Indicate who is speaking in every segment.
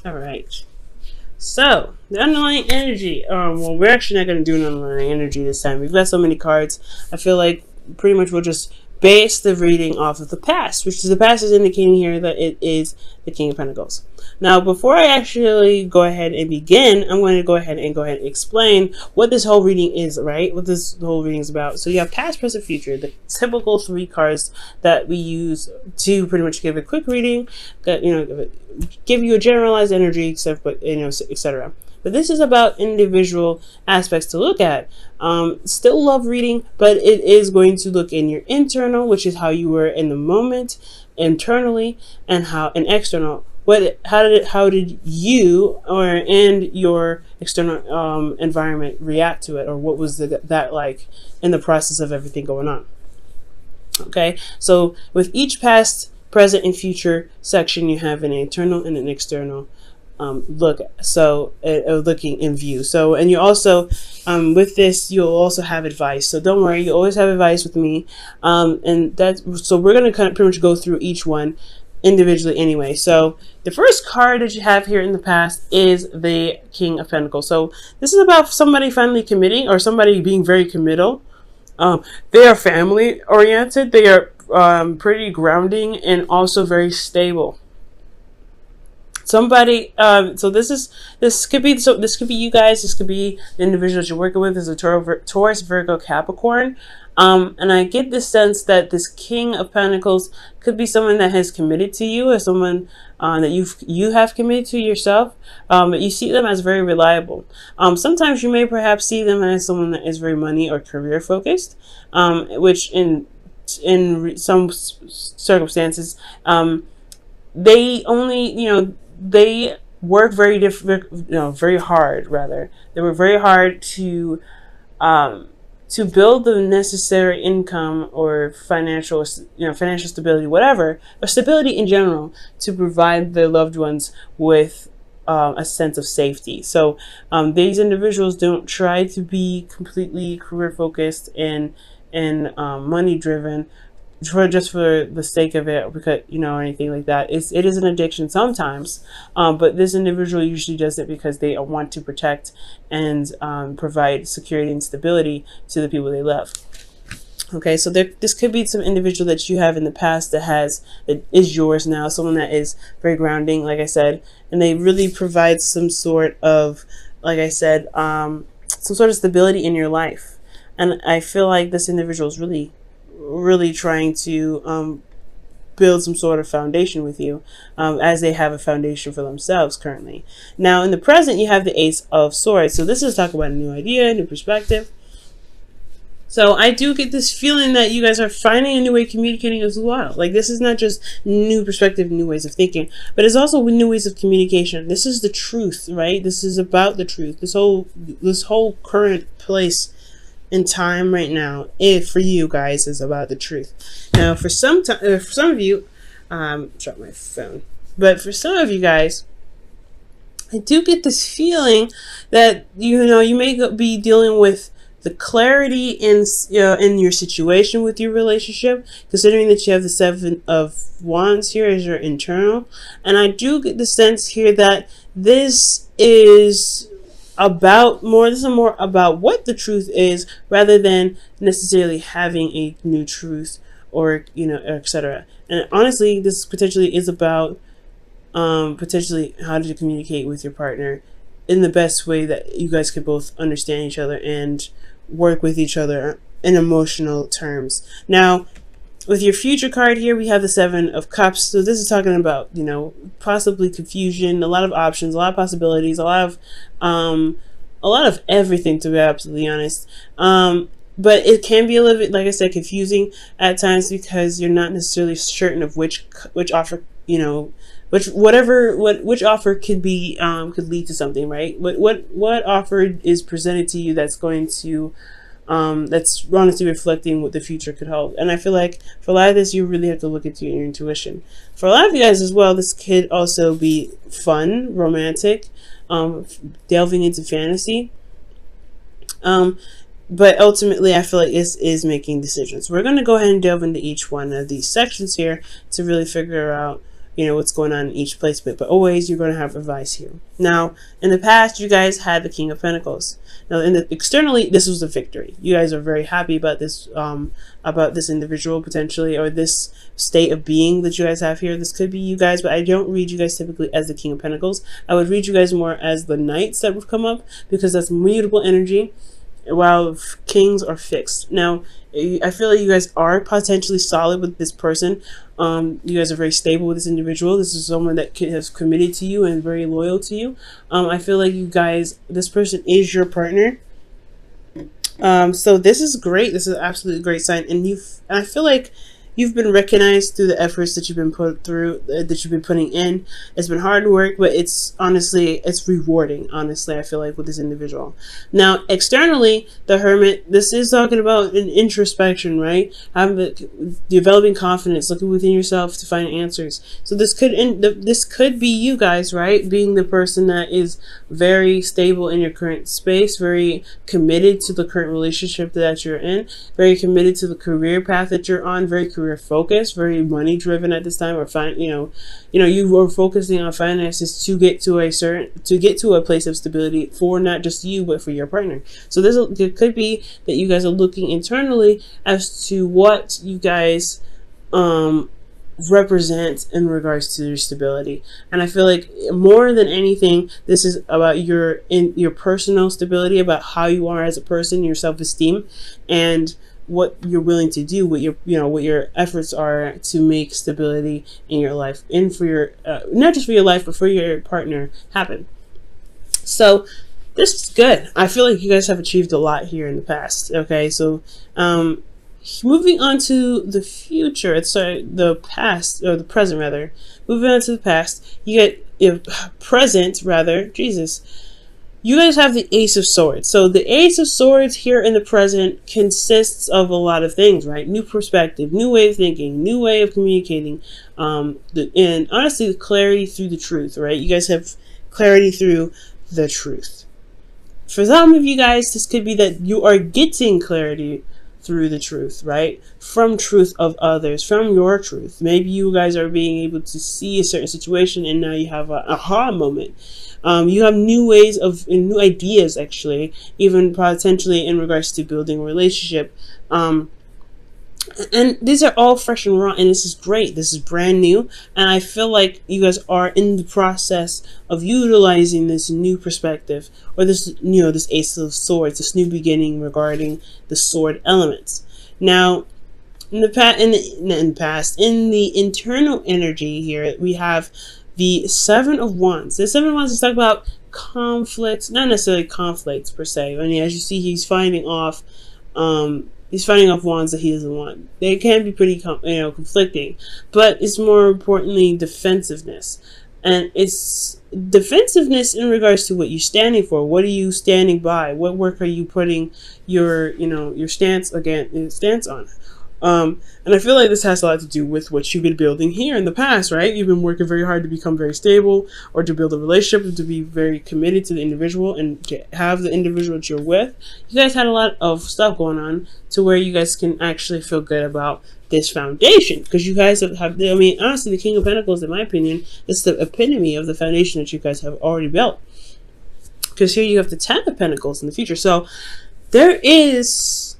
Speaker 1: All right. So the underlying energy. Well, we're actually not going to do an underlying energy this time. We've got so many cards. I feel like pretty much we'll just base the reading off of the past, which is the past is indicating here that it is the King of Pentacles. Now, before I actually go ahead and begin, I'm going to go ahead and explain what this whole reading is, right? What this whole reading is about. So you have past, present, future, the typical 3 cards that we use to pretty much give a quick reading, that give you a generalized energy, etc. But this is about individual aspects to look at. Still love reading, but it is going to look in your internal, which is how you were in the moment, internally, and external. How did you and your external environment react to it, or what was that like in the process of everything going on? Okay, so with each past, present, and future section, you have an internal and an external look. So looking in view. So, and you also with this, you'll also have advice. So don't worry, you always have advice with me. And that's so we're gonna kind of pretty much go through each one individually anyway. So the first card that you have here in the past is the King of Pentacles. So this is about somebody finally committing, or somebody being very committal. They are family oriented. They are pretty grounding and also very stable. Somebody, so this could be you guys. This could be the individuals you're working with. Is a Taurus, Virgo, Capricorn. And I get the sense that this King of Pentacles could be someone that has committed to you, or someone that you have committed to yourself. But you see them as very reliable. Sometimes you may perhaps see them as someone that is very money or career focused, which in some circumstances, they only they work very hard. Rather, they work very hard to build the necessary income or financial stability, whatever, or stability in general, to provide their loved ones with a sense of safety. So these individuals don't try to be completely career focused and money driven just for the sake of it, because or anything like that. It is an addiction sometimes, but this individual usually does it because they want to protect and provide security and stability to the people they love. Okay, so this could be some individual that you have in the past that is yours now, someone that is very grounding, like I said, and they really provide some sort of, like I said, some sort of stability in your life. And I feel like this individual is really trying to build some sort of foundation with you, as they have a foundation for themselves currently. Now in the present, you have the Ace of Swords. So this is talking about a new idea, new perspective. So I do get this feeling that you guys are finding a new way of communicating as well. Like, this is not just new perspective, new ways of thinking, but it's also new ways of communication. This is the truth, right? This is about the truth. This whole current place in time right now, for you guys, is about the truth. Now, for some of you, drop my phone. But for some of you guys, I do get this feeling that you may be dealing with the clarity in your situation with your relationship, considering that you have the Seven of Wands here as your internal. And I do get the sense here that this is more about what the truth is, rather than necessarily having a new truth, or etc. And honestly, this potentially is about potentially how to communicate with your partner in the best way that you guys could both understand each other and work with each other in emotional terms. Now, with your future card here, we have the Seven of Cups. So this is talking about, possibly confusion, a lot of options, a lot of possibilities, a lot of everything, to be absolutely honest. But it can be a little bit, like I said, confusing at times, because you're not necessarily certain of which offer, which offer could lead to something, right? What offer is presented to you that's going to that's honestly reflecting what the future could hold. And I feel like for a lot of this, you really have to look into your intuition. For a lot of you guys as well, this could also be fun, romantic, delving into fantasy. But ultimately, I feel like this is making decisions. We're going to go ahead and delve into each one of these sections here to really figure out, you know, what's going on in each placement. But always you're going to have advice here. Now, in the past, you guys had the King of Pentacles. Now, externally, this was a victory. You guys are very happy about this individual potentially, or this state of being that you guys have here. This could be you guys, but I don't read you guys typically as the King of Pentacles. I would read you guys more as the Knights that would come up, because that's mutable energy, while Kings are fixed. Now, I feel like you guys are potentially solid with this person. You guys are very stable with this individual. This is someone that has committed to you and very loyal to you. I feel like you guys, this person is your partner. So this is great. This is an absolutely great sign. And I feel like you've been recognized through the efforts that you've been putting in. It's been hard work, but it's rewarding, honestly, I feel like, with this individual. Now, externally, the Hermit, this is talking about an introspection, right? Developing confidence, looking within yourself to find answers. So this could be you guys, right? Being the person that is very stable in your current space, very committed to the current relationship that you're in, very committed to the career path that you're on, very career focused, very money driven at this time, or you were focusing on finances to get to a place of stability for not just you but for your partner. So it could be that you guys are looking internally as to what you guys represent in regards to your stability. And I feel like more than anything, this is about your personal stability, about how you are as a person, your self-esteem, and what you're willing to do, what your efforts are to make stability in your life, and for your not just for your life but for your partner happen. So this is good. I feel like you guys have achieved a lot here in the past. Okay, so moving on to the future, the past, or the present rather. Moving on to the past, you get present rather. Jesus. You guys have the Ace of Swords. So the Ace of Swords here in the present consists of a lot of things, right? New perspective, new way of thinking, new way of communicating, and honestly, the clarity through the truth, right? You guys have clarity through the truth. For some of you guys, this could be that you are getting clarity through the truth, right? From truth of others, from your truth. Maybe you guys are being able to see a certain situation and now you have an aha moment. You have new ways new ideas, actually, even potentially in regards to building a relationship. And these are all fresh and raw, and this is great. This is brand new, and I feel like you guys are in the process of utilizing this new perspective, or this Ace of Swords, this new beginning regarding the sword elements. Now, in the internal energy here, we have the Seven of Wands. The Seven of Wands is talking about conflicts, not necessarily conflicts per se. I mean, as you see, he's fighting off wands that he doesn't want. They can be pretty, conflicting, but it's more importantly defensiveness, and it's defensiveness in regards to what you're standing for. What are you standing by? What work are you putting your stance on? And I feel like this has a lot to do with what you've been building here in the past, right? You've been working very hard to become very stable, or to build a relationship, to be very committed to the individual and to have the individual that you're with. You guys had a lot of stuff going on to where you guys can actually feel good about this foundation, because you guys have, I mean, honestly, the King of Pentacles, in my opinion, is the epitome of the foundation that you guys have already built. Because here you have the Ten of Pentacles in the future. So there is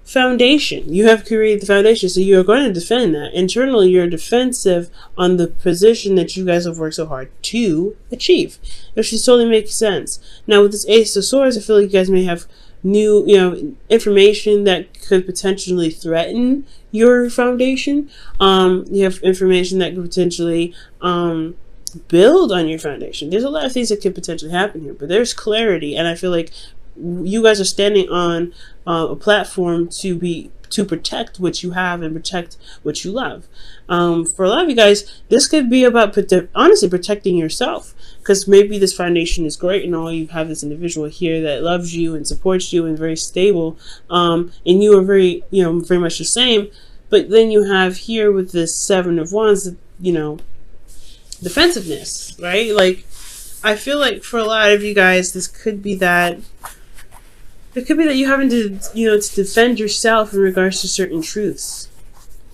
Speaker 1: foundation. You have created the foundation, so you're going to defend that. Internally, you're defensive on the position that you guys have worked so hard to achieve, which just totally makes sense. Now, with this Ace of Swords, I feel like you guys may have new, information that could potentially threaten your foundation. You have information that could potentially build on your foundation. There's a lot of things that could potentially happen here, but there's clarity, and I feel like you guys are standing on a platform to protect what you have and protect what you love. For a lot of you guys, this could be about honestly protecting yourself, because maybe this foundation is great and all, you have this individual here that loves you and supports you and very stable, and you are very much the same. But then you have here with this Seven of Wands, defensiveness, right? Like, I feel like for a lot of you guys, this could be that. It could be that you having to, to defend yourself in regards to certain truths.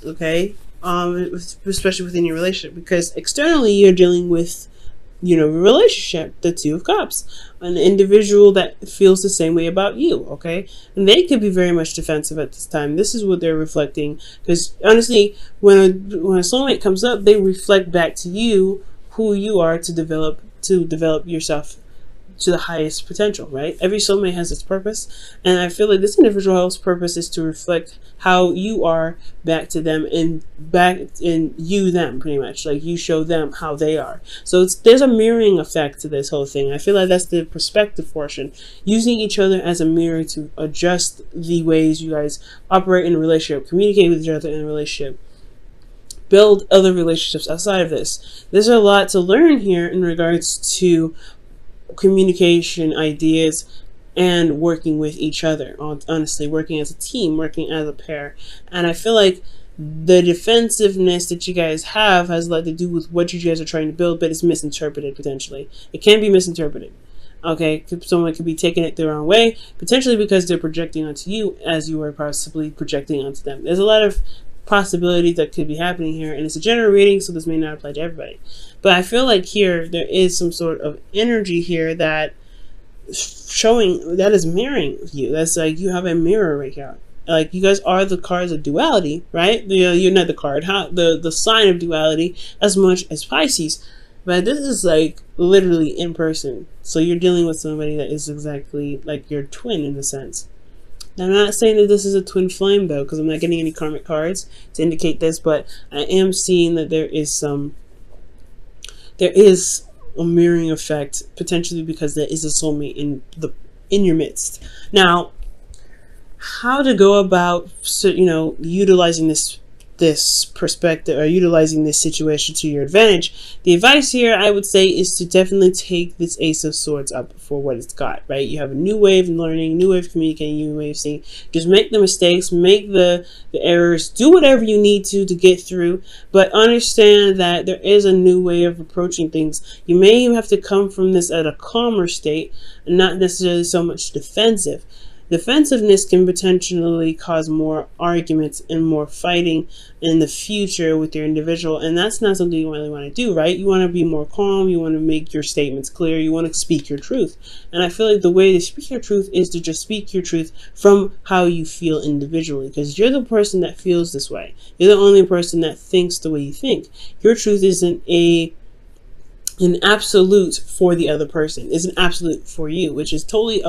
Speaker 1: Okay? especially within your relationship, because externally you're dealing with, a relationship, the Two of Cups, an individual that feels the same way about you, okay? And they could be very much defensive at this time. This is what they're reflecting, because honestly, when a soulmate comes up, they reflect back to you who you are to develop yourself to the highest potential, right? Every soulmate has its purpose, and I feel like this individual's purpose is to reflect how you are back to them, and back in you them, pretty much, like you show them how they are. So there's a mirroring effect to this whole thing. I feel like that's the perspective portion, using each other as a mirror to adjust the ways you guys operate in a relationship, communicate with each other in a relationship, build other relationships outside of this. There's a lot to learn here in regards to communication, ideas, and working with each other. Honestly, working as a team, working as a pair. And I feel like the defensiveness that you guys have has a lot to do with what you guys are trying to build, but it's misinterpreted potentially. It can be misinterpreted. Okay, someone could be taking it the wrong way, potentially because they're projecting onto you as you are possibly projecting onto them. There's a lot of possibilities that could be happening here, and it's a general reading, so this may not apply to everybody. But I feel like here there is some sort of energy here that showing that is mirroring you. That's like you have a mirror right here. Like you guys are the cards of duality, right? You're not the card, the sign of duality as much as Pisces. But this is like literally in person. So you're dealing with somebody that is exactly like your twin in a sense. Now, I'm not saying that this is a twin flame though, because I'm not getting any karmic cards to indicate this, but I am seeing that there is a mirroring effect, potentially because there is a soulmate in your midst. Now, how to go about utilizing this perspective or utilizing this situation to your advantage? The advice here, I would say, is to definitely take this Ace of Swords up for what it's got, right? You have a new way of learning, new way of communicating, new way of seeing. Just make the mistakes, make the errors, do whatever you need to get through, but understand that there is a new way of approaching things. You may even have to come from this at a calmer state and not necessarily so much defensive. Defensiveness can potentially cause more arguments and more fighting in the future with your individual, and that's not something you really want to do, right? You want to be more calm, you want to make your statements clear, you want to speak your truth. And I feel like the way to speak your truth is to just speak your truth from how you feel individually, because you're the person that feels this way. You're the only person that thinks the way you think. Your truth isn't an absolute for the other person, is an absolute for you, which is totally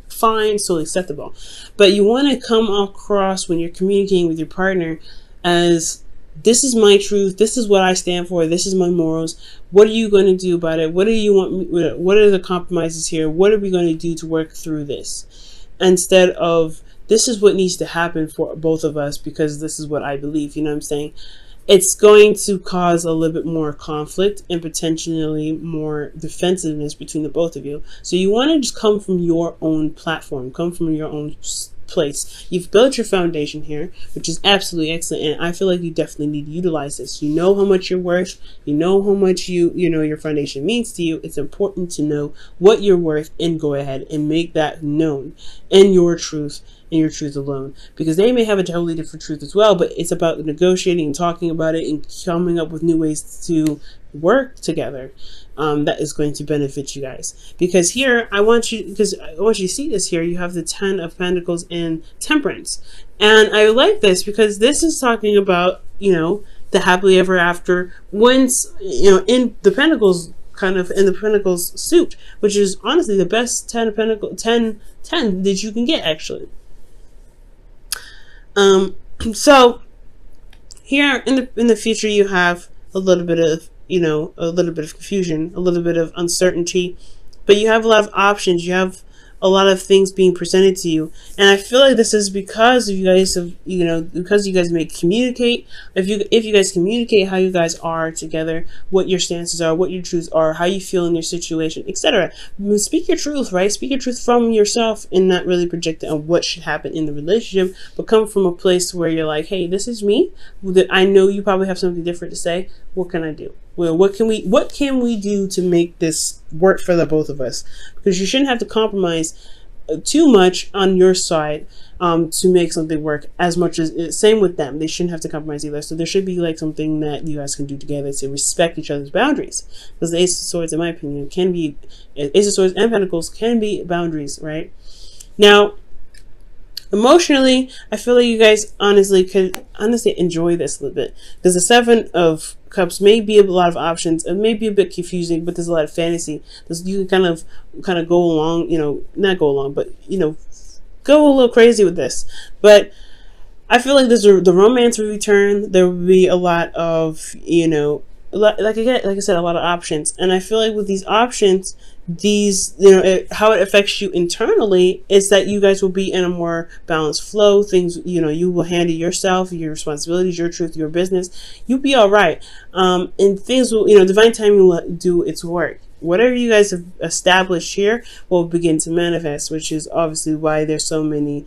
Speaker 1: fine, totally acceptable. But you want to come across when you're communicating with your partner as, this is my truth, this is what I stand for, this is my morals, what are you going to do about it, what do you want me, what are the compromises here, what are we going to do to work through this, instead of, this is what needs to happen for both of us because this is what I believe. You know what I'm saying? It's going to cause a little bit more conflict and potentially more defensiveness between the both of you. So you want to just come from your own platform, come from your own place. You've built your foundation here, which is absolutely excellent, and I feel like you definitely need to utilize this. You know how much you're worth, you know how much your foundation means to you. It's important to know what you're worth and go ahead and make that known in your truth, and your truth alone, because they may have a totally different truth as well, but it's about negotiating and talking about it and coming up with new ways to work together that is going to benefit you guys. Because here I want you to see this. Here you have the 10 of Pentacles and Temperance, and I like this because this is talking about the happily ever after, once in the Pentacles, kind of in the Pentacles suit, which is honestly the best 10 of Pentacles, 10 that you can get actually. So here in the future, you have a little bit of confusion, a little bit of uncertainty, but you have a lot of options. You have a lot of things being presented to you, and I feel like this is because you guys have, because you guys may communicate. If you guys communicate how you guys are together, what your stances are, what your truths are, how you feel in your situation, etc. Speak your truth, right? Speak your truth from yourself and not really project it on what should happen in the relationship, but come from a place where you're like, hey, this is me. I know you probably have something different to say. What can I do? Well, what can we do to make this work for the both of us? Because you shouldn't have to compromise too much on your side to make something work. As much as same with them, they shouldn't have to compromise either. So there should be like something that you guys can do together to respect each other's boundaries, because the Ace of Swords, in my opinion, can be Ace of Swords and Pentacles can be boundaries, right? Now, emotionally, I feel like you guys could honestly enjoy this a little bit, because the Seven of Cups may be a lot of options. It may be a bit confusing, but there's a lot of fantasy. You can kind of go along, not go along, but go a little crazy with this. But I feel like the romance will return. There will be a lot of like I said, a lot of options, and I feel like with these options, how it affects you internally is that you guys will be in a more balanced flow. Things, you will handle yourself, your responsibilities, your truth, your business. You'll be all right, and things will, divine timing will do its work. Whatever you guys have established here will begin to manifest, which is obviously why there's so many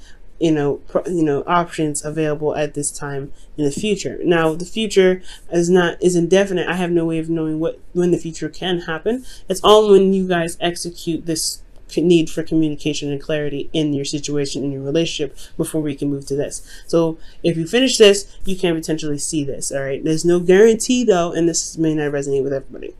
Speaker 1: options available at this time in the future. Now, the future is indefinite. I have no way of knowing when the future can happen. It's all when you guys execute this need for communication and clarity in your situation, in your relationship, before we can move to this. So if you finish this, you can potentially see this. All right. There's no guarantee though, and this may not resonate with everybody.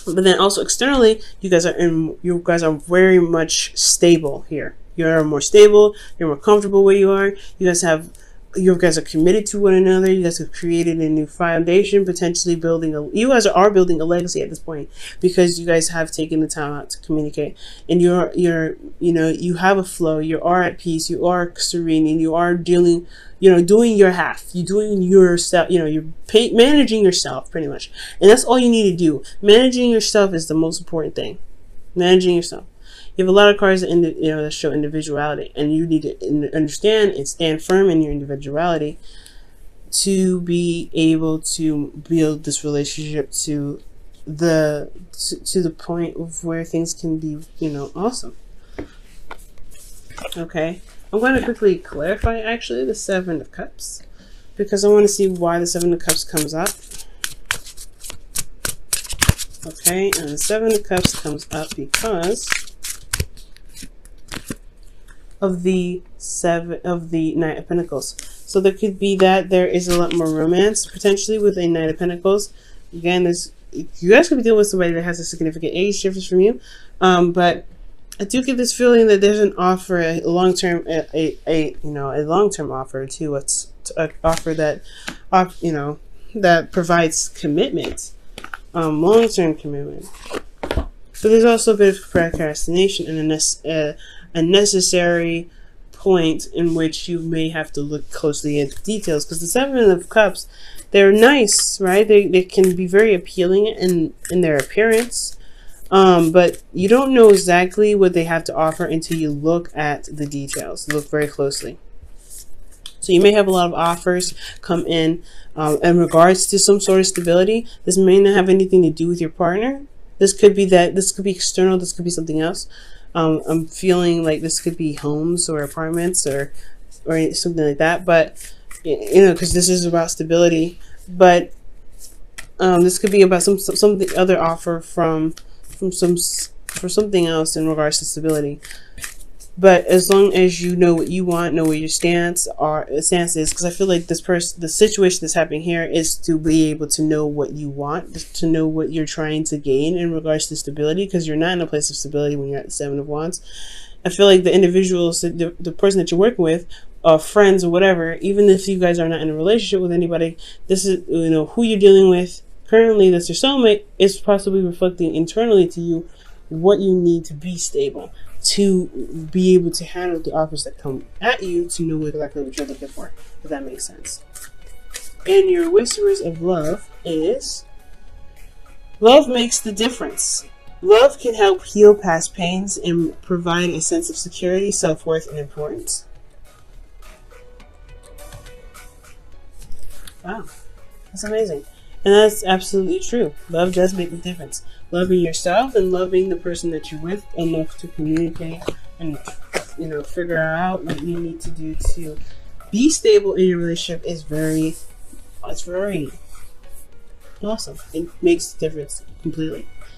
Speaker 1: But then also externally, you guys are very much stable here. You're more stable. You're more comfortable where you are. You guys are committed to one another. You guys have created a new foundation, potentially you guys are building a legacy at this point, because you guys have taken the time out to communicate, and you have a flow. You are at peace. You are serene, and you are doing your half. You're doing yourself. You're managing yourself pretty much, and that's all you need to do. Managing yourself is the most important thing. Managing yourself. You have a lot of cards that show individuality, and you need to understand and stand firm in your individuality to be able to build this relationship to the point of where things can be, awesome. Okay, I'm going to quickly clarify actually the Seven of Cups, because I want to see why the Seven of Cups comes up. Okay, and the Seven of Cups comes up because of the Knight of Pentacles. So there could be that there is a lot more romance potentially with a Knight of Pentacles. Again, you guys could be dealing with somebody that has a significant age difference from you, but I do get this feeling that there's an offer, a long-term offer too. It's an offer that that provides commitment, long-term commitment. But there's also a bit of procrastination and a necessary point in which you may have to look closely at details, because the Seven of Cups, they're nice, right? They can be very appealing in their appearance, but you don't know exactly what they have to offer until you look at the details. Look very closely. So you may have a lot of offers come in regards to some sort of stability. This may not have anything to do with your partner. This could be external. This could be something else. I'm feeling like this could be homes or apartments or something like that. But because this is about stability. But this could be about some other offer for something else in regards to stability. But as long as you know what you want, know what your stance is, because I feel like the situation that's happening here is to be able to know what you want, to know what you're trying to gain in regards to stability, because you're not in a place of stability when you're at the Seven of Wands. I feel like the individuals, the person that you're working with, friends or whatever, even if you guys are not in a relationship with anybody, this is who you're dealing with currently. That's your soulmate is possibly reflecting internally to you what you need to be stable, to be able to handle the offers that come at you, to know exactly what you're looking for, if that makes sense. And your Whisperers of Love is, love makes the difference. Love can help heal past pains and provide a sense of security, self-worth, and importance. Wow, that's amazing. And that's absolutely true. Love does make the difference. Loving yourself and loving the person that you're with enough to communicate and figure out what you need to do to be stable in your relationship is very awesome. It makes the difference completely.